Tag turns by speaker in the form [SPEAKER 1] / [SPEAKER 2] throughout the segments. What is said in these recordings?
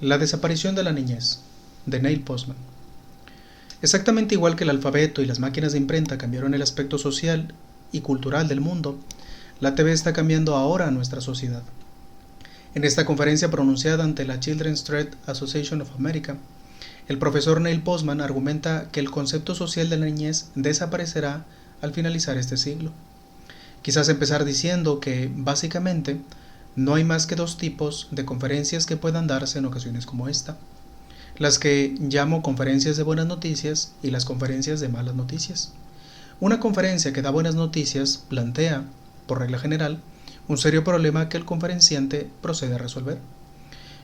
[SPEAKER 1] La desaparición de la niñez, de Neil Postman. Exactamente igual que el alfabeto y las máquinas de imprenta cambiaron el aspecto social y cultural del mundo, la TV está cambiando ahora a nuestra sociedad. En esta conferencia pronunciada ante la Children's Trade Association of America, el profesor Neil Postman argumenta que el concepto social de la niñez desaparecerá al finalizar este siglo. Quizás empezar diciendo que, básicamente, no hay más que dos tipos de conferencias que puedan darse en ocasiones como esta: las que llamo conferencias de buenas noticias y las conferencias de malas noticias. Una conferencia que da buenas noticias plantea, por regla general, un serio problema que el conferenciante procede a resolver.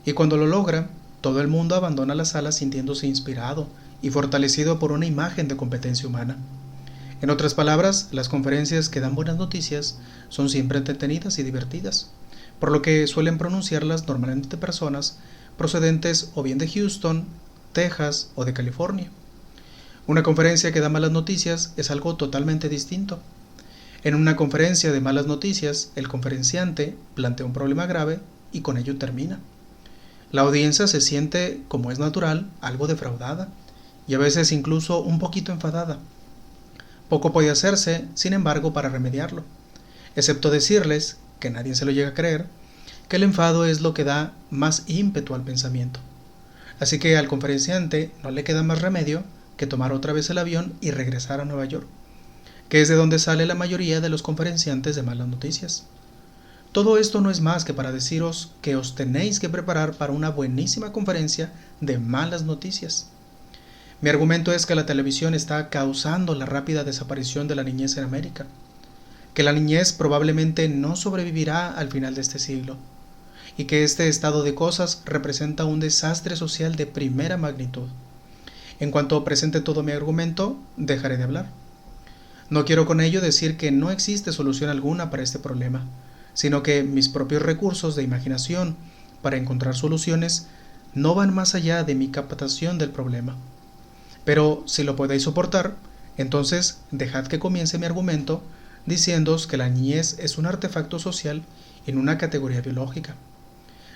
[SPEAKER 1] Y cuando lo logra, todo el mundo abandona la sala sintiéndose inspirado y fortalecido por una imagen de competencia humana. En otras palabras, las conferencias que dan buenas noticias son siempre entretenidas y divertidas, por lo que suelen pronunciarlas normalmente personas procedentes o bien de Houston, Texas o de California. Una conferencia que da malas noticias es algo totalmente distinto. En una conferencia de malas noticias, el conferenciante plantea un problema grave y con ello termina. La audiencia se siente, como es natural, algo defraudada y a veces incluso un poquito enfadada. Poco puede hacerse, sin embargo, para remediarlo, excepto decirles, que nadie se lo llega a creer, que el enfado es lo que da más ímpetu al pensamiento. Así que al conferenciante no le queda más remedio que tomar otra vez el avión y regresar a Nueva York, que es de donde sale la mayoría de los conferenciantes de malas noticias. Todo esto no es más que para deciros que os tenéis que preparar para una buenísima conferencia de malas noticias. Mi argumento es que la televisión está causando la rápida desaparición de la niñez en América, que la niñez probablemente no sobrevivirá al final de este siglo, y que este estado de cosas representa un desastre social de primera magnitud. En cuanto presente todo mi argumento, dejaré de hablar. No quiero con ello decir que no existe solución alguna para este problema, sino que mis propios recursos de imaginación para encontrar soluciones no van más allá de mi captación del problema. Pero si lo podéis soportar, entonces dejad que comience mi argumento diciéndoos que la niñez es un artefacto social en una categoría biológica.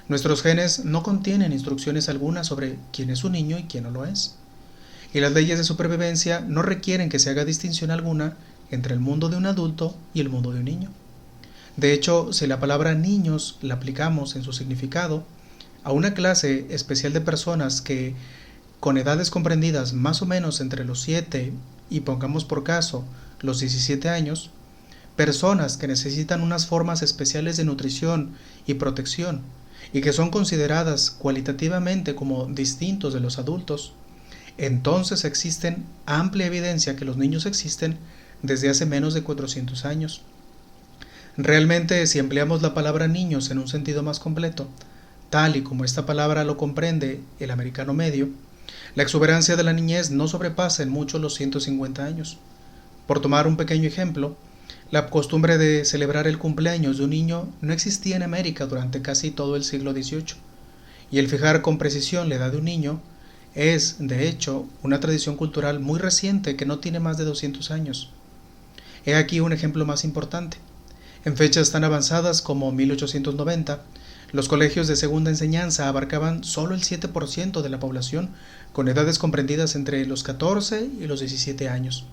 [SPEAKER 1] Nuestros genes no contienen instrucciones algunas sobre quién es un niño y quién no lo es. Y las leyes de supervivencia no requieren que se haga distinción alguna entre el mundo de un adulto y el mundo de un niño. De hecho, si la palabra niños la aplicamos en su significado a una clase especial de personas que, con edades comprendidas más o menos entre los 7 y pongamos por caso los 17 años, personas que necesitan unas formas especiales de nutrición y protección y que son consideradas cualitativamente como distintos de los adultos, entonces existen amplia evidencia que los niños existen desde hace menos de 400 años. Realmente, si empleamos la palabra niños en un sentido más completo, tal y como esta palabra lo comprende el americano medio, la exuberancia de la niñez no sobrepasa en mucho los 150 años. Por tomar un pequeño ejemplo, la costumbre de celebrar el cumpleaños de un niño no existía en América durante casi todo el siglo XVIII, y el fijar con precisión la edad de un niño es, de hecho, una tradición cultural muy reciente que no tiene más de 200 años. He aquí un ejemplo más importante. En fechas tan avanzadas como 1890, los colegios de segunda enseñanza abarcaban solo el 7% de la población, con edades comprendidas entre los 14 y los 17 años,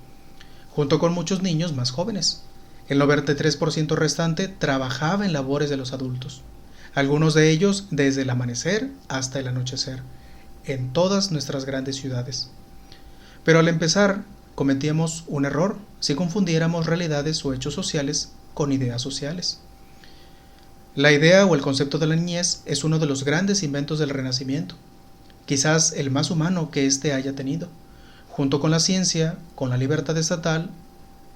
[SPEAKER 1] junto con muchos niños más jóvenes. El 93% restante trabajaba en labores de los adultos, algunos de ellos desde el amanecer hasta el anochecer, en todas nuestras grandes ciudades. Pero al empezar, cometíamos un error si confundiéramos realidades o hechos sociales con ideas sociales. La idea o el concepto de la niñez es uno de los grandes inventos del Renacimiento, quizás el más humano que éste haya tenido, junto con la ciencia, con la libertad estatal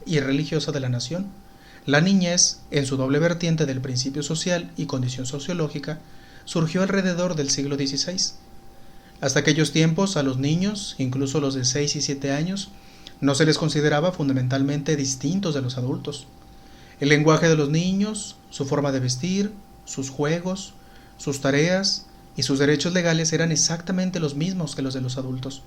[SPEAKER 1] y religiosa de la nación. La niñez, en su doble vertiente del principio social y condición sociológica, surgió alrededor del siglo XVI. Hasta aquellos tiempos, a los niños, incluso los de 6 y 7 años, no se les consideraba fundamentalmente distintos de los adultos. El lenguaje de los niños, su forma de vestir, sus juegos, sus tareas y sus derechos legales eran exactamente los mismos que los de los adultos.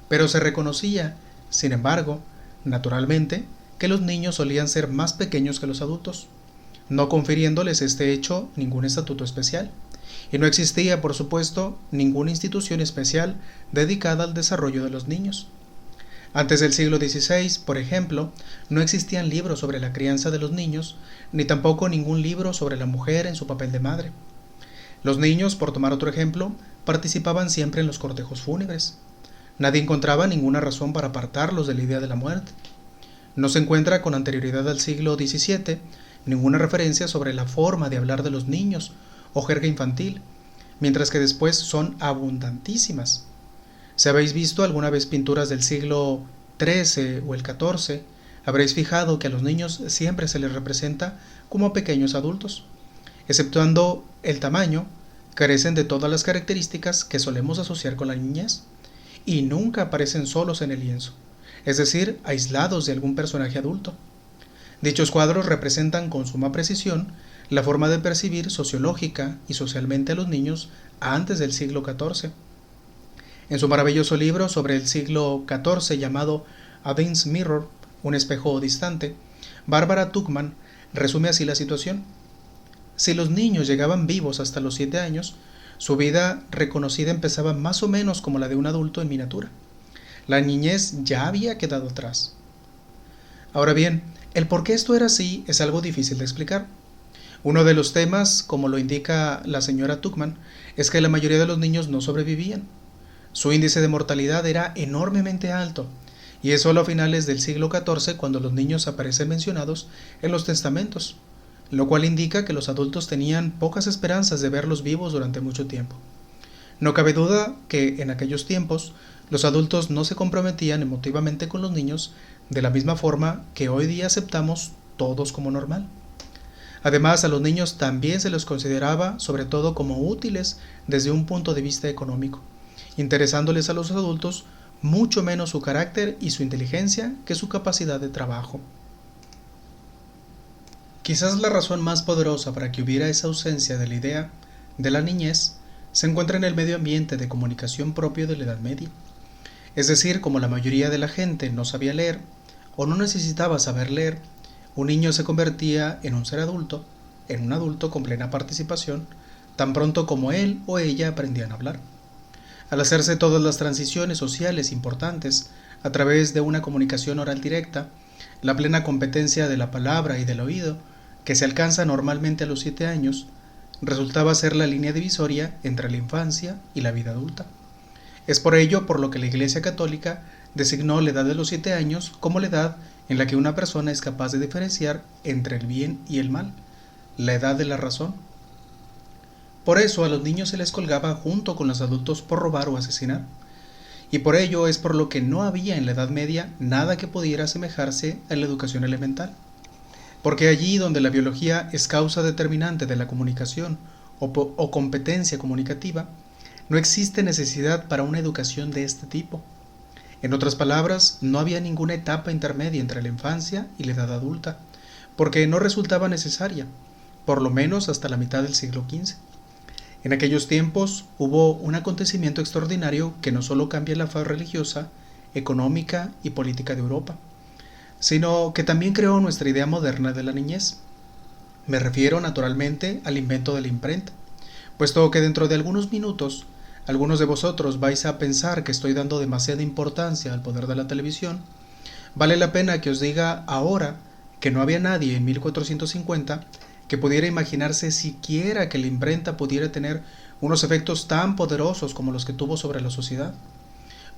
[SPEAKER 1] Pero se reconocía, sin embargo, naturalmente, que los niños solían ser más pequeños que los adultos, no confiriéndoles este hecho ningún estatuto especial, y no existía, por supuesto, ninguna institución especial dedicada al desarrollo de los niños. Antes del siglo XVI, por ejemplo, no existían libros sobre la crianza de los niños, ni tampoco ningún libro sobre la mujer en su papel de madre. Los niños, por tomar otro ejemplo, participaban siempre en los cortejos fúnebres. Nadie encontraba ninguna razón para apartarlos de la idea de la muerte. No se encuentra con anterioridad al siglo XVII ninguna referencia sobre la forma de hablar de los niños o jerga infantil, mientras que después son abundantísimas. Si habéis visto alguna vez pinturas del siglo XIII o el XIV, habréis fijado que a los niños siempre se les representa como pequeños adultos. Exceptuando el tamaño, carecen de todas las características que solemos asociar con la niñez, y nunca aparecen solos en el lienzo, es decir, aislados de algún personaje adulto. Dichos cuadros representan con suma precisión la forma de percibir sociológica y socialmente a los niños antes del siglo XIV. En su maravilloso libro sobre el siglo XIV llamado A Distant Mirror, un espejo distante, Barbara Tuchman resume así la situación. Si los niños llegaban vivos hasta los 7 años, su vida reconocida empezaba más o menos como la de un adulto en miniatura. La niñez ya había quedado atrás. Ahora bien, el por qué esto era así es algo difícil de explicar. Uno de los temas, como lo indica la señora Tuchman, es que la mayoría de los niños no sobrevivían. Su índice de mortalidad era enormemente alto, y es solo a finales del siglo XIV cuando los niños aparecen mencionados en los testamentos, lo cual indica que los adultos tenían pocas esperanzas de verlos vivos durante mucho tiempo. No cabe duda que en aquellos tiempos los adultos no se comprometían emotivamente con los niños de la misma forma que hoy día aceptamos todos como normal. Además, a los niños también se los consideraba sobre todo como útiles desde un punto de vista económico, interesándoles a los adultos mucho menos su carácter y su inteligencia que su capacidad de trabajo. Quizás la razón más poderosa para que hubiera esa ausencia de la idea de la niñez se encuentra en el medio ambiente de comunicación propio de la Edad Media. Es decir, como la mayoría de la gente no sabía leer o no necesitaba saber leer, un niño se convertía en un ser adulto, en un adulto con plena participación, tan pronto como él o ella aprendían a hablar. Al hacerse todas las transiciones sociales importantes a través de una comunicación oral directa, la plena competencia de la palabra y del oído, que se alcanza normalmente a los 7 años, resultaba ser la línea divisoria entre la infancia y la vida adulta. Es por ello por lo que la Iglesia Católica designó la edad de los 7 años como la edad en la que una persona es capaz de diferenciar entre el bien y el mal, la edad de la razón. Por eso a los niños se les colgaba junto con los adultos por robar o asesinar, y por ello es por lo que no había en la Edad Media nada que pudiera asemejarse a la educación elemental. Porque allí donde la biología es causa determinante de la comunicación o competencia comunicativa, no existe necesidad para una educación de este tipo. En otras palabras, no había ninguna etapa intermedia entre la infancia y la edad adulta, porque no resultaba necesaria, por lo menos hasta la mitad del siglo XV. En aquellos tiempos hubo un acontecimiento extraordinario que no solo cambia la fe religiosa, económica y política de Europa, sino que también creó nuestra idea moderna de la niñez. Me refiero naturalmente al invento de la imprenta, puesto que dentro de algunos minutos algunos de vosotros vais a pensar que estoy dando demasiada importancia al poder de la televisión. Vale la pena que os diga ahora que no había nadie en 1450 que pudiera imaginarse siquiera que la imprenta pudiera tener unos efectos tan poderosos como los que tuvo sobre la sociedad.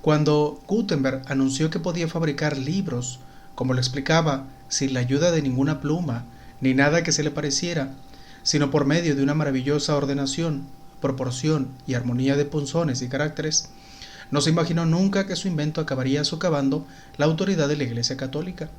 [SPEAKER 1] Cuando Gutenberg anunció que podía fabricar libros, como lo explicaba, sin la ayuda de ninguna pluma, ni nada que se le pareciera, sino por medio de una maravillosa ordenación, proporción y armonía de punzones y caracteres, no se imaginó nunca que su invento acabaría socavando la autoridad de la Iglesia Católica.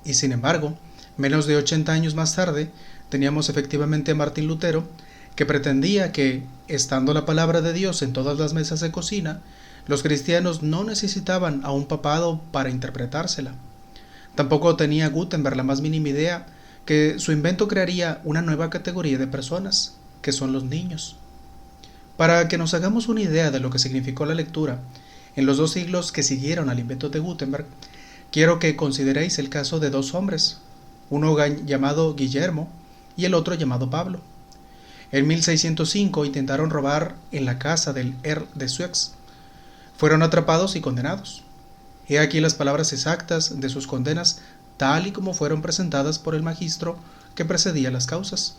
[SPEAKER 1] Y sin embargo, menos de 80 años más tarde, teníamos efectivamente a Martín Lutero, que pretendía que, estando la palabra de Dios en todas las mesas de cocina, los cristianos no necesitaban a un papado para interpretársela. Tampoco tenía Gutenberg la más mínima idea que su invento crearía una nueva categoría de personas, que son los niños. Para que nos hagamos una idea de lo que significó la lectura en los 2 siglos que siguieron al invento de Gutenberg, quiero que consideréis el caso de 2 hombres, uno llamado Guillermo y el otro llamado Pablo. En 1605 intentaron robar en la casa del Earl de Sussex. Fueron atrapados y condenados. He aquí las palabras exactas de sus condenas, tal y como fueron presentadas por el magistro que precedía las causas.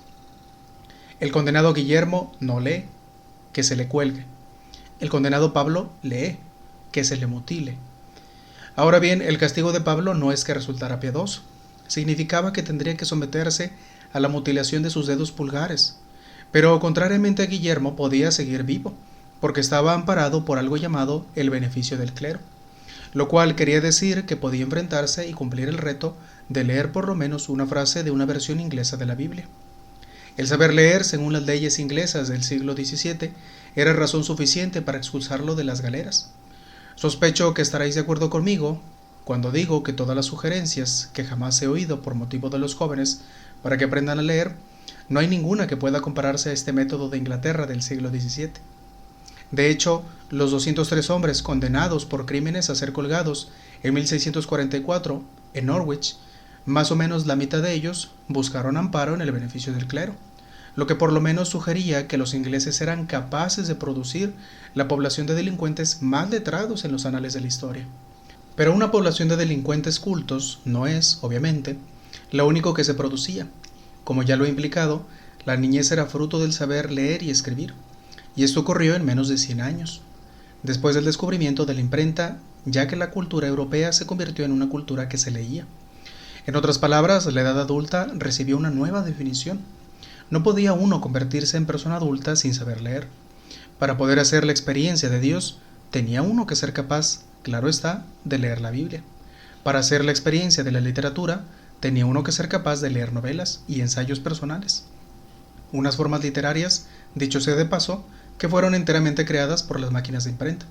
[SPEAKER 1] El condenado Guillermo no lee, que se le cuelgue. El condenado Pablo lee, que se le mutile. Ahora bien, el castigo de Pablo no es que resultara piadoso. Significaba que tendría que someterse a la mutilación de sus dedos pulgares. Pero contrariamente a Guillermo podía seguir vivo, porque estaba amparado por algo llamado el beneficio del clero, lo cual quería decir que podía enfrentarse y cumplir el reto de leer por lo menos una frase de una versión inglesa de la Biblia. El saber leer, según las leyes inglesas del siglo XVII, era razón suficiente para expulsarlo de las galeras. Sospecho que estaréis de acuerdo conmigo cuando digo que todas las sugerencias que jamás he oído por motivo de los jóvenes para que aprendan a leer, no hay ninguna que pueda compararse a este método de Inglaterra del siglo XVII. De hecho, los 203 hombres condenados por crímenes a ser colgados en 1644 en Norwich, más o menos la mitad de ellos buscaron amparo en el beneficio del clero, lo que por lo menos sugería que los ingleses eran capaces de producir la población de delincuentes más letrados en los anales de la historia. Pero una población de delincuentes cultos no es, obviamente, lo único que se producía. Como ya lo he implicado, la niñez era fruto del saber leer y escribir, y esto ocurrió en menos de 100 años, después del descubrimiento de la imprenta, ya que la cultura europea se convirtió en una cultura que se leía. En otras palabras, la edad adulta recibió una nueva definición. No podía uno convertirse en persona adulta sin saber leer. Para poder hacer la experiencia de Dios, tenía uno que ser capaz, claro está, de leer la Biblia. Para hacer la experiencia de la literatura, tenía uno que ser capaz de leer novelas y ensayos personales. Unas formas literarias, dicho sea de paso, que fueron enteramente creadas por las máquinas de imprenta.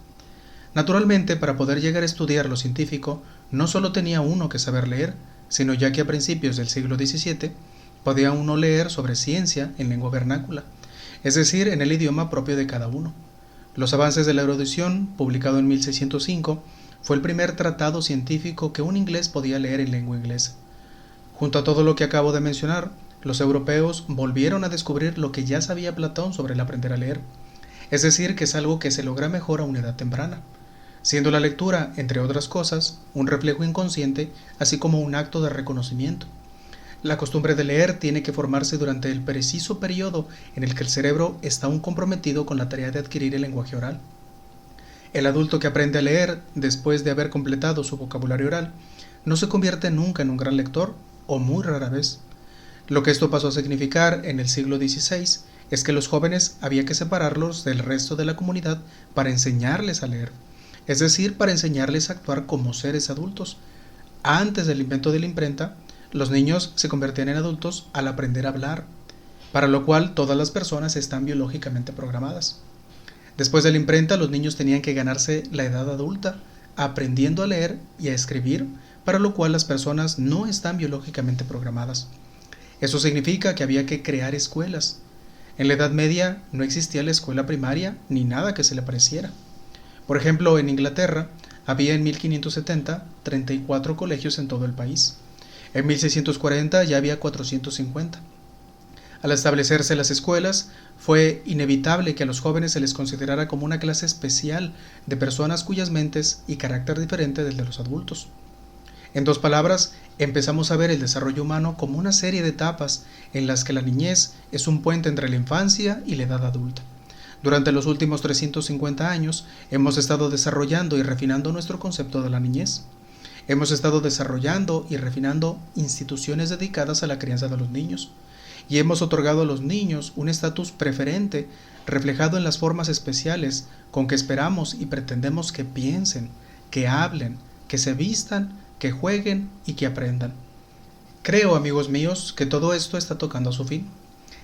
[SPEAKER 1] Naturalmente, para poder llegar a estudiar lo científico, no solo tenía uno que saber leer, sino ya que a principios del siglo XVII podía uno leer sobre ciencia en lengua vernácula, es decir, en el idioma propio de cada uno. Los avances de la erudición, publicado en 1605, fue el primer tratado científico que un inglés podía leer en lengua inglesa. Junto a todo lo que acabo de mencionar, los europeos volvieron a descubrir lo que ya sabía Platón sobre el aprender a leer, es decir, que es algo que se logra mejor a una edad temprana, siendo la lectura, entre otras cosas, un reflejo inconsciente, así como un acto de reconocimiento. La costumbre de leer tiene que formarse durante el preciso periodo en el que el cerebro está aún comprometido con la tarea de adquirir el lenguaje oral. El adulto que aprende a leer después de haber completado su vocabulario oral no se convierte nunca en un gran lector, o muy rara vez. Lo que esto pasó a significar en el siglo XVI es que los jóvenes había que separarlos del resto de la comunidad para enseñarles a leer, es decir, para enseñarles a actuar como seres adultos. Antes del invento de la imprenta, los niños se convertían en adultos al aprender a hablar, para lo cual todas las personas están biológicamente programadas. Después de la imprenta, los niños tenían que ganarse la edad adulta, aprendiendo a leer y a escribir, para lo cual las personas no están biológicamente programadas. Eso significa que había que crear escuelas. En la Edad Media no existía la escuela primaria ni nada que se le pareciera. Por ejemplo, en Inglaterra había en 1570 34 colegios en todo el país. En 1640 ya había 450. Al establecerse las escuelas, fue inevitable que a los jóvenes se les considerara como una clase especial de personas cuyas mentes y carácter diferente del de los adultos. En dos palabras, empezamos a ver el desarrollo humano como una serie de etapas en las que la niñez es un puente entre la infancia y la edad adulta. Durante los últimos 350 años hemos estado desarrollando y refinando nuestro concepto de la niñez. Hemos estado desarrollando y refinando instituciones dedicadas a la crianza de los niños, y hemos otorgado a los niños un estatus preferente reflejado en las formas especiales con que esperamos y pretendemos que piensen, que hablen, que se vistan, que jueguen y que aprendan. Creo, amigos míos, que todo esto está tocando a su fin.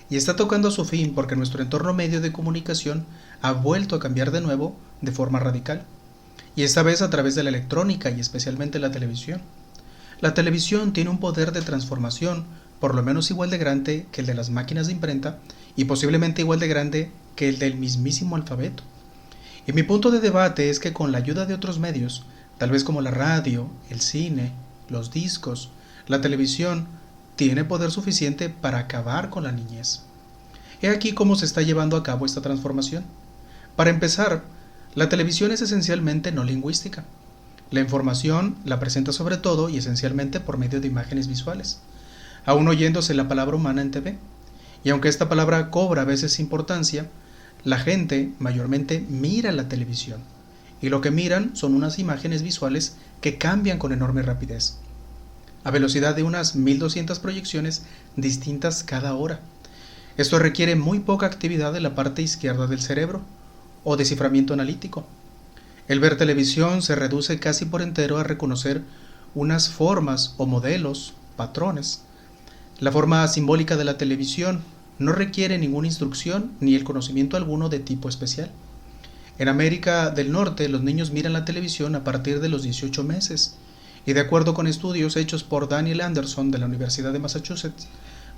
[SPEAKER 1] Y está tocando a su fin porque nuestro entorno medio de comunicación ha vuelto a cambiar de nuevo de forma radical. Y esta vez a través de la electrónica y especialmente la televisión. La televisión tiene un poder de transformación por lo menos igual de grande que el de las máquinas de imprenta y posiblemente igual de grande que el del mismísimo alfabeto. Y mi punto de debate es que con la ayuda de otros medios, tal vez como la radio, el cine, los discos, la televisión, tiene poder suficiente para acabar con la niñez. He aquí cómo se está llevando a cabo esta transformación. Para empezar, la televisión es esencialmente no lingüística. La información la presenta sobre todo y esencialmente por medio de imágenes visuales, aún oyéndose la palabra humana en TV. Y aunque esta palabra cobra a veces importancia, la gente mayormente mira la televisión. Y lo que miran son unas imágenes visuales que cambian con enorme rapidez, a velocidad de unas 1200 proyecciones distintas cada hora. Esto requiere muy poca actividad de la parte izquierda del cerebro, o desciframiento analítico. El ver televisión se reduce casi por entero a reconocer unas formas o modelos, patrones. La forma simbólica de la televisión no requiere ninguna instrucción ni el conocimiento alguno de tipo especial. En América del Norte, los niños miran la televisión a partir de los 18 meses, y de acuerdo con estudios hechos por Daniel Anderson de la Universidad de Massachusetts,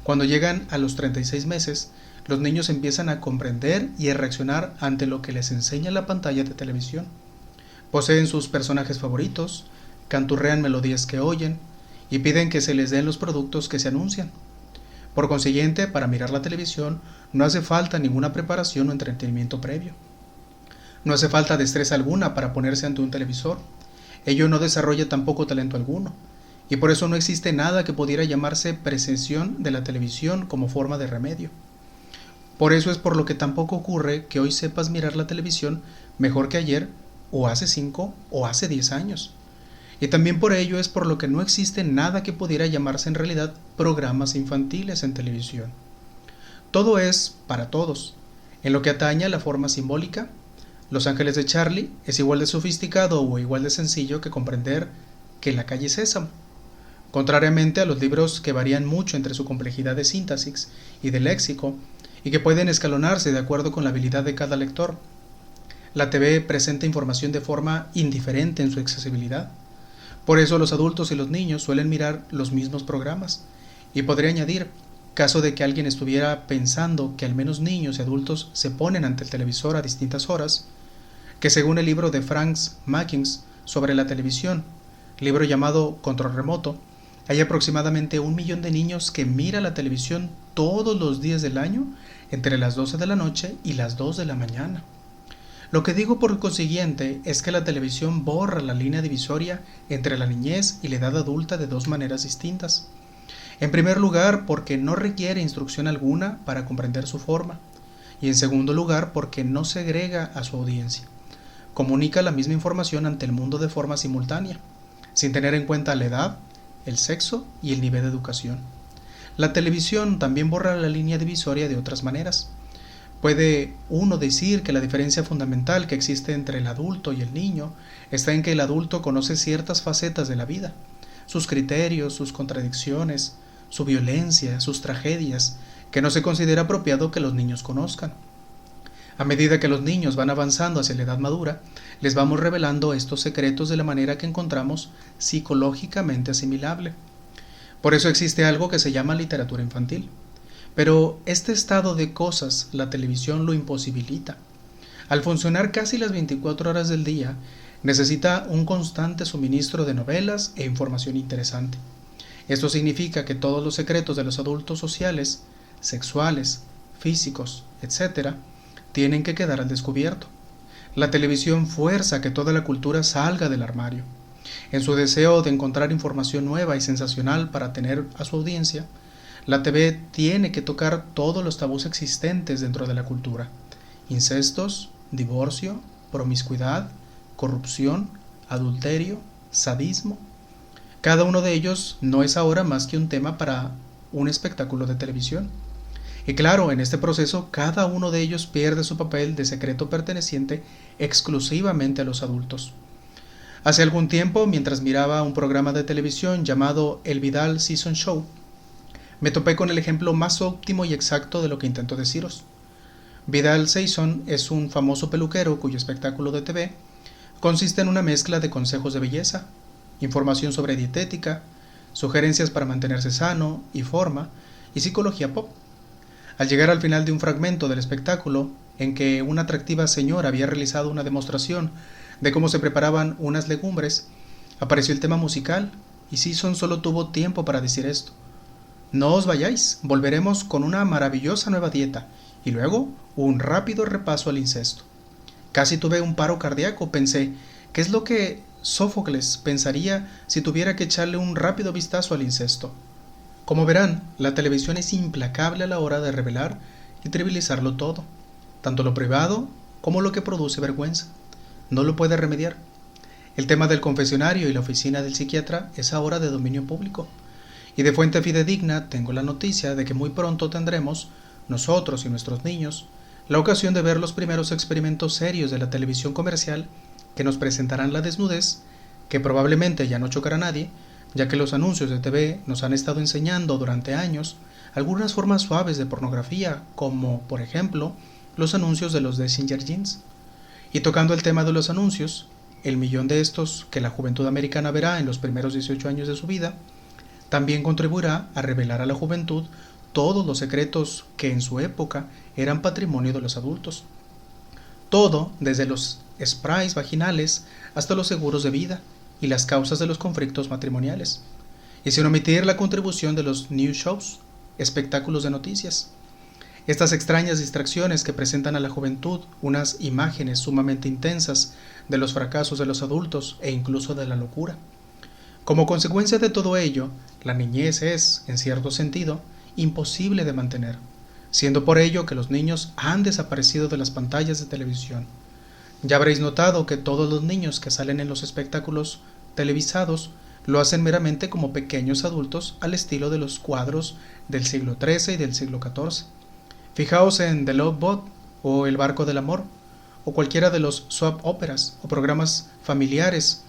[SPEAKER 1] cuando llegan a los 36 meses, los niños empiezan a comprender y a reaccionar ante lo que les enseña la pantalla de televisión. Poseen sus personajes favoritos, canturrean melodías que oyen y piden que se les den los productos que se anuncian. Por consiguiente, para mirar la televisión no hace falta ninguna preparación o entretenimiento previo. No hace falta destreza alguna para ponerse ante un televisor. Ello no desarrolla tampoco talento alguno, y por eso no existe nada que pudiera llamarse presención de la televisión como forma de remedio. Por eso es por lo que tampoco ocurre que hoy sepas mirar la televisión mejor que ayer, o hace 5 o hace 10 años. Y también por ello es por lo que no existe nada que pudiera llamarse en realidad programas infantiles en televisión. Todo es para todos. En lo que atañe a la forma simbólica, Los Ángeles de Charlie es igual de sofisticado o igual de sencillo que comprender que La Calle Sésamo, contrariamente a los libros que varían mucho entre su complejidad de síntesis y de léxico, y que pueden escalonarse de acuerdo con la habilidad de cada lector. La TV presenta información de forma indiferente en su accesibilidad. Por eso los adultos y los niños suelen mirar los mismos programas. Y podría añadir, caso de que alguien estuviera pensando que al menos niños y adultos se ponen ante el televisor a distintas horas, que según el libro de Franz Mackins sobre la televisión, libro llamado Control Remoto, hay aproximadamente 1 millón de niños que miran la televisión todos los días del año entre las 12 de la noche y las 2 de la mañana. Lo que digo por consiguiente es que la televisión borra la línea divisoria entre la niñez y la edad adulta de dos maneras distintas. En primer lugar, porque no requiere instrucción alguna para comprender su forma, y en segundo lugar, porque no segrega a su audiencia. Comunica la misma información ante el mundo de forma simultánea, sin tener en cuenta la edad, el sexo y el nivel de educación. La televisión también borra la línea divisoria de otras maneras. Puede uno decir que la diferencia fundamental que existe entre el adulto y el niño está en que el adulto conoce ciertas facetas de la vida, sus criterios, sus contradicciones, su violencia, sus tragedias, que no se considera apropiado que los niños conozcan. A medida que los niños van avanzando hacia la edad madura, les vamos revelando estos secretos de la manera que encontramos psicológicamente asimilable. Por eso existe algo que se llama literatura infantil. Pero este estado de cosas la televisión lo imposibilita. Al funcionar casi las 24 horas del día, necesita un constante suministro de novelas e información interesante. Esto significa que todos los secretos de los adultos sociales, sexuales, físicos, etc., tienen que quedar al descubierto. La televisión fuerza a que toda la cultura salga del armario. En su deseo de encontrar información nueva y sensacional para tener a su audiencia, la TV tiene que tocar todos los tabús existentes dentro de la cultura: incestos, divorcio, promiscuidad, corrupción, adulterio, sadismo. Cada uno de ellos no es ahora más que un tema para un espectáculo de televisión. Y claro, en este proceso cada uno de ellos pierde su papel de secreto perteneciente exclusivamente a los adultos. Hace algún tiempo, mientras miraba un programa de televisión llamado El Vidal Season Show, me topé con el ejemplo más óptimo y exacto de lo que intento deciros. Vidal Sassoon es un famoso peluquero cuyo espectáculo de TV consiste en una mezcla de consejos de belleza, información sobre dietética, sugerencias para mantenerse sano y forma, y psicología pop. Al llegar al final de un fragmento del espectáculo, en que una atractiva señora había realizado una demostración de cómo se preparaban unas legumbres, apareció el tema musical, y Sassoon solo tuvo tiempo para decir esto: no os vayáis, volveremos con una maravillosa nueva dieta, y luego un rápido repaso al incesto. Casi tuve un paro cardíaco, pensé, ¿qué es lo que Sófocles pensaría si tuviera que echarle un rápido vistazo al incesto? Como verán, la televisión es implacable a la hora de revelar y trivializarlo todo, tanto lo privado como lo que produce vergüenza. No lo puede remediar. El tema del confesionario y la oficina del psiquiatra es ahora de dominio público, y de fuente fidedigna tengo la noticia de que muy pronto tendremos, nosotros y nuestros niños, la ocasión de ver los primeros experimentos serios de la televisión comercial que nos presentarán la desnudez, que probablemente ya no chocará a nadie, ya que los anuncios de TV nos han estado enseñando durante años algunas formas suaves de pornografía, como, por ejemplo, los anuncios de los Dessinger Jeans. Y tocando el tema de los anuncios, el millón de estos que la juventud americana verá en los primeros 18 años de su vida, también contribuirá a revelar a la juventud todos los secretos que en su época eran patrimonio de los adultos. Todo, desde los sprays vaginales hasta los seguros de vida y las causas de los conflictos matrimoniales. Y sin omitir la contribución de los news shows, espectáculos de noticias. Estas extrañas distracciones que presentan a la juventud unas imágenes sumamente intensas de los fracasos de los adultos e incluso de la locura. Como consecuencia de todo ello, la niñez es, en cierto sentido, imposible de mantener, siendo por ello que los niños han desaparecido de las pantallas de televisión. Ya habréis notado que todos los niños que salen en los espectáculos televisados lo hacen meramente como pequeños adultos al estilo de los cuadros del siglo XIII y del siglo XIV. Fijaos en The Love Boat o El Barco del Amor, o cualquiera de los soap operas o programas familiares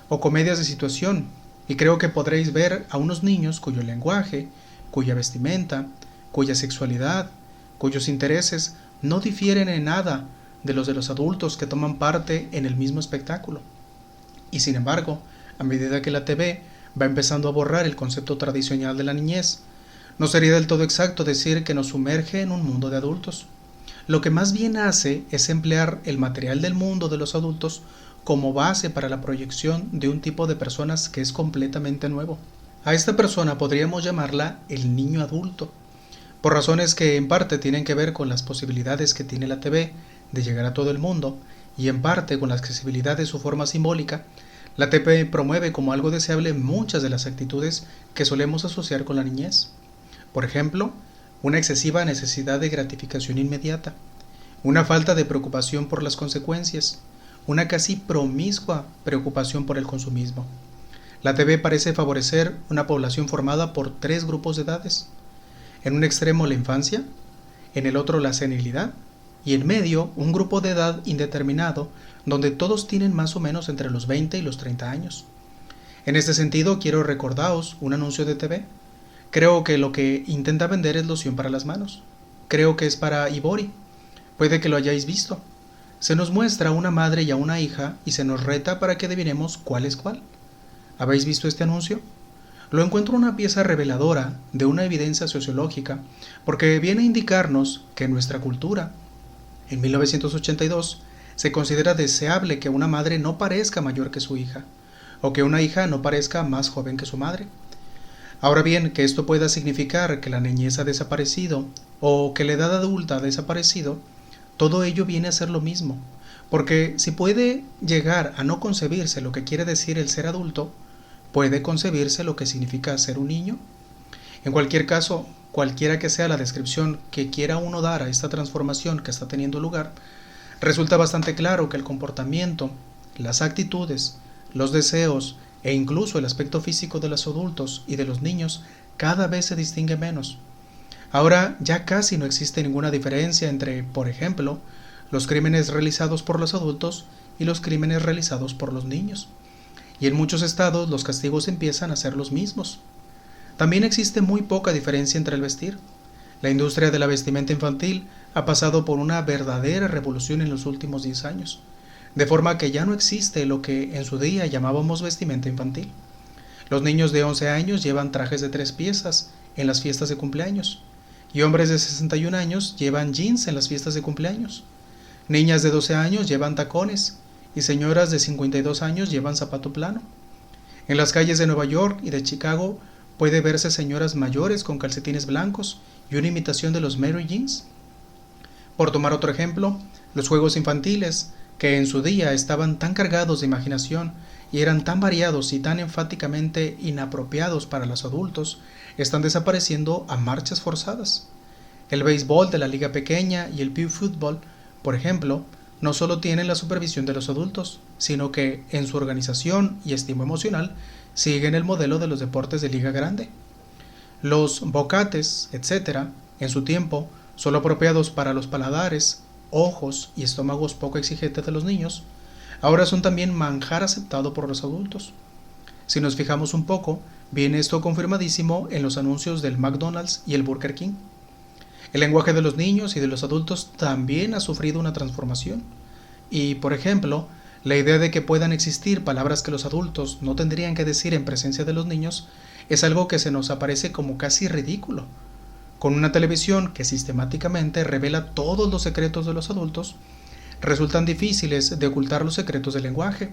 [SPEAKER 1] o comedias de situación, y creo que podréis ver a unos niños cuyo lenguaje, cuya vestimenta, cuya sexualidad, cuyos intereses no difieren en nada de los adultos que toman parte en el mismo espectáculo. Y sin embargo, a medida que la TV va empezando a borrar el concepto tradicional de la niñez, no sería del todo exacto decir que nos sumerge en un mundo de adultos. Lo que más bien hace es emplear el material del mundo de los adultos como base para la proyección de un tipo de personas que es completamente nuevo. A esta persona podríamos llamarla el niño adulto, por razones que en parte tienen que ver con las posibilidades que tiene la TV de llegar a todo el mundo, y en parte con la accesibilidad de su forma simbólica. La TV promueve como algo deseable muchas de las actitudes que solemos asociar con la niñez. Por ejemplo, una excesiva necesidad de gratificación inmediata, una falta de preocupación por las consecuencias, una casi promiscua preocupación por el consumismo. La TV parece favorecer una población formada por 3 grupos de edades. En un extremo la infancia, en el otro la senilidad, y en medio un grupo de edad indeterminado donde todos tienen más o menos entre los 20 y los 30 años. En este sentido quiero recordaros un anuncio de TV. Creo que lo que intenta vender es loción para las manos. Creo que es para Ibori. Puede que lo hayáis visto. Se nos muestra a una madre y a una hija y se nos reta para que adivinemos cuál es cuál. ¿Habéis visto este anuncio? Lo encuentro una pieza reveladora de una evidencia sociológica, porque viene a indicarnos que en nuestra cultura, en 1982, se considera deseable que una madre no parezca mayor que su hija, o que una hija no parezca más joven que su madre. Ahora bien, que esto pueda significar que la niñez ha desaparecido, o que la edad adulta ha desaparecido, todo ello viene a ser lo mismo, porque si puede llegar a no concebirse lo que quiere decir el ser adulto, ¿puede concebirse lo que significa ser un niño? En cualquier caso, cualquiera que sea la descripción que quiera uno dar a esta transformación que está teniendo lugar, resulta bastante claro que el comportamiento, las actitudes, los deseos e incluso el aspecto físico de los adultos y de los niños cada vez se distingue menos. Ahora ya casi no existe ninguna diferencia entre, por ejemplo, los crímenes realizados por los adultos y los crímenes realizados por los niños. Y en muchos estados los castigos empiezan a ser los mismos. También existe muy poca diferencia entre el vestir. La industria de la vestimenta infantil ha pasado por una verdadera revolución en los últimos 10 años, de forma que ya no existe lo que en su día llamábamos vestimenta infantil. Los niños de 11 años llevan trajes de 3 piezas en las fiestas de cumpleaños, y hombres de 61 años llevan jeans en las fiestas de cumpleaños. Niñas de 12 años llevan tacones, y señoras de 52 años llevan zapato plano. En las calles de Nueva York y de Chicago puede verse señoras mayores con calcetines blancos y una imitación de los Mary Jeans. Por tomar otro ejemplo, los juegos infantiles, que en su día estaban tan cargados de imaginación y eran tan variados y tan enfáticamente inapropiados para los adultos, están desapareciendo a marchas forzadas. El béisbol de la liga pequeña y el pew fútbol, por ejemplo, no solo tienen la supervisión de los adultos, sino que en su organización y estimo emocional siguen el modelo de los deportes de liga grande. Los bocates, etc., en su tiempo, solo apropiados para los paladares, ojos y estómagos poco exigentes de los niños, ahora son también manjar aceptado por los adultos. Si nos fijamos un poco, viene esto confirmadísimo en los anuncios del McDonald's y el Burger King. El lenguaje de los niños y de los adultos también ha sufrido una transformación. Y, por ejemplo, la idea de que puedan existir palabras que los adultos no tendrían que decir en presencia de los niños es algo que se nos aparece como casi ridículo. Con una televisión que sistemáticamente revela todos los secretos de los adultos, resultan difíciles de ocultar los secretos del lenguaje.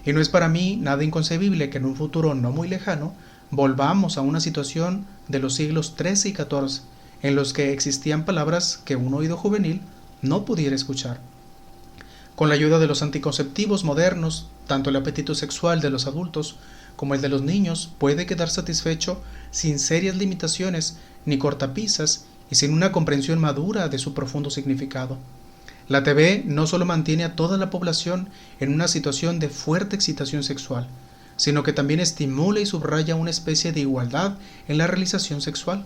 [SPEAKER 1] Y no es para mí nada inconcebible que en un futuro no muy lejano volvamos a una situación de los siglos XIII y XIV, en los que existían palabras que un oído juvenil no pudiera escuchar. Con la ayuda de los anticonceptivos modernos, tanto el apetito sexual de los adultos como el de los niños puede quedar satisfecho sin serias limitaciones ni cortapisas y sin una comprensión madura de su profundo significado. La TV no solo mantiene a toda la población en una situación de fuerte excitación sexual, sino que también estimula y subraya una especie de igualdad en la realización sexual.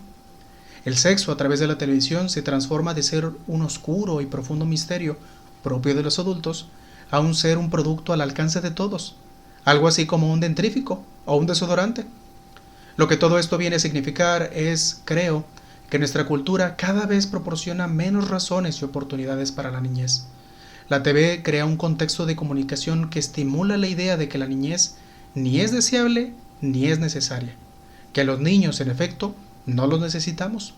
[SPEAKER 1] El sexo a través de la televisión se transforma de ser un oscuro y profundo misterio propio de los adultos a un ser un producto al alcance de todos, algo así como un dentrífico o un desodorante. Lo que todo esto viene a significar es, creo, que nuestra cultura cada vez proporciona menos razones y oportunidades para la niñez. La TV crea un contexto de comunicación que estimula la idea de que la niñez ni es deseable ni es necesaria, que a los niños, en efecto, no los necesitamos.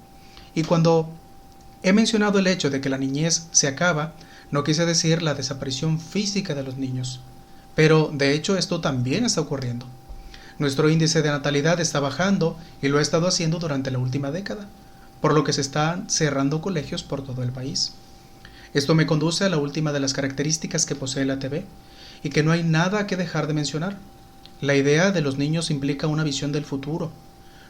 [SPEAKER 1] Y cuando he mencionado el hecho de que la niñez se acaba, no quise decir la desaparición física de los niños, pero de hecho esto también está ocurriendo. Nuestro índice de natalidad está bajando y lo ha estado haciendo durante la última década, por lo que se están cerrando colegios por todo el país. Esto me conduce a la última de las características que posee la TV, y que no hay nada que dejar de mencionar. La idea de los niños implica una visión del futuro.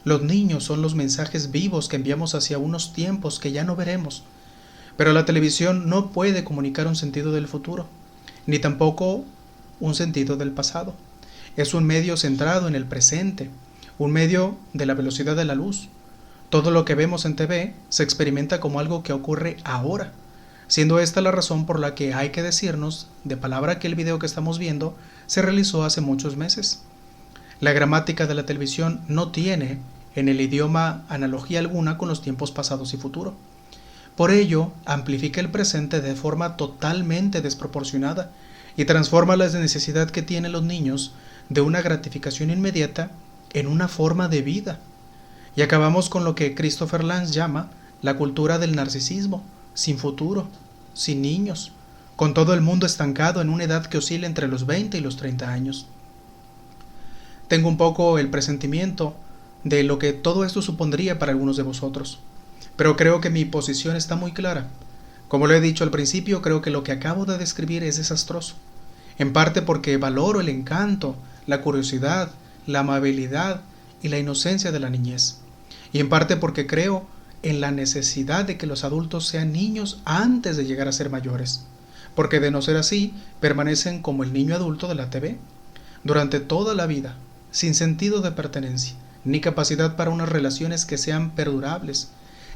[SPEAKER 1] Los niños son los mensajes vivos que enviamos hacia unos tiempos que ya no veremos. Pero la televisión no puede comunicar un sentido del futuro, ni tampoco un sentido del pasado. Es un medio centrado en el presente, un medio de la velocidad de la luz. Todo lo que vemos en TV se experimenta como algo que ocurre ahora, siendo esta la razón por la que hay que decirnos de palabra que el video que estamos viendo se realizó hace muchos meses. La gramática de la televisión no tiene en el idioma analogía alguna con los tiempos pasados y futuro. Por ello, amplifica el presente de forma totalmente desproporcionada y transforma la necesidad que tienen los niños de una gratificación inmediata en una forma de vida. Y acabamos con lo que Christopher Lanz llama la cultura del narcisismo, sin futuro, sin niños, con todo el mundo estancado en una edad que oscila entre los 20 y los 30 años. Tengo un poco el presentimiento de lo que todo esto supondría para algunos de vosotros, pero creo que mi posición está muy clara. Como lo he dicho al principio, creo que lo que acabo de describir es desastroso, en parte porque valoro el encanto, la curiosidad, la amabilidad y la inocencia de la niñez, y en parte porque creo en la necesidad de que los adultos sean niños antes de llegar a ser mayores, porque de no ser así, permanecen como el niño adulto de la TV, durante toda la vida, sin sentido de pertenencia, ni capacidad para unas relaciones que sean perdurables,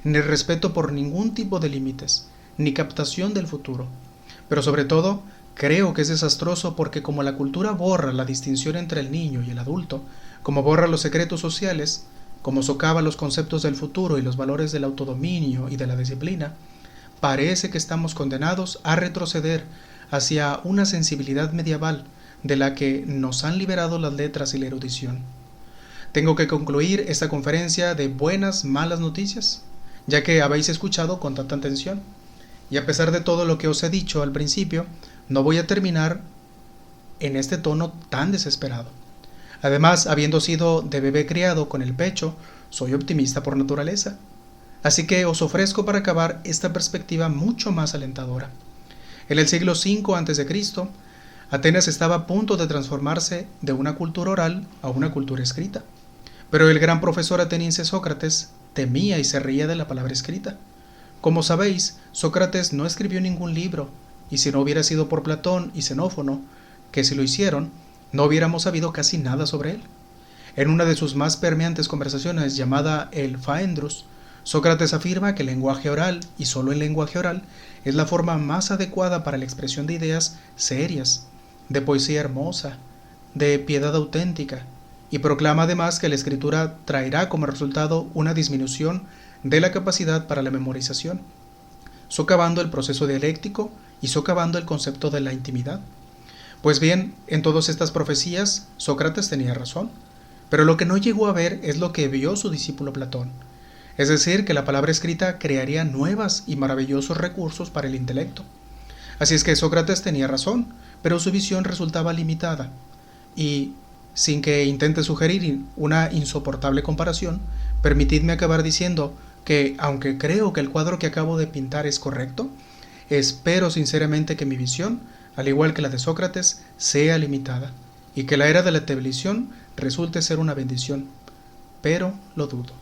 [SPEAKER 1] ni respeto por ningún tipo de límites, ni captación del futuro. Pero sobre todo, creo que es desastroso porque como la cultura borra la distinción entre el niño y el adulto, como borra los secretos sociales, como socava los conceptos del futuro y los valores del autodominio y de la disciplina, parece que estamos condenados a retroceder hacia una sensibilidad medieval de la que nos han liberado las letras y la erudición. Tengo que concluir esta conferencia de buenas, malas noticias, ya que habéis escuchado con tanta atención. Y a pesar de todo lo que os he dicho al principio, no voy a terminar en este tono tan desesperado. Además, habiendo sido de bebé criado con el pecho, soy optimista por naturaleza. Así que os ofrezco para acabar esta perspectiva mucho más alentadora. En el siglo V a.C., Atenas estaba a punto de transformarse de una cultura oral a una cultura escrita. Pero el gran profesor ateniense Sócrates temía y se reía de la palabra escrita. Como sabéis, Sócrates no escribió ningún libro, y si no hubiera sido por Platón y Xenófono, que si lo hicieron, no hubiéramos sabido casi nada sobre él. En una de sus más permeantes conversaciones, llamada el Phaedrus, Sócrates afirma que el lenguaje oral, y solo el lenguaje oral, es la forma más adecuada para la expresión de ideas serias, de poesía hermosa, de piedad auténtica, y proclama además que la escritura traerá como resultado una disminución de la capacidad para la memorización, socavando el proceso dialéctico y socavando el concepto de la intimidad. Pues bien, en todas estas profecías, Sócrates tenía razón, pero lo que no llegó a ver es lo que vio su discípulo Platón, es decir, que la palabra escrita crearía nuevas y maravillosos recursos para el intelecto. Así es que Sócrates tenía razón, pero su visión resultaba limitada, y, sin que intente sugerir una insoportable comparación, permitidme acabar diciendo que, aunque creo que el cuadro que acabo de pintar es correcto, espero sinceramente que mi visión, al igual que la de Sócrates, sea limitada, y que la era de la televisión resulte ser una bendición, pero lo dudo.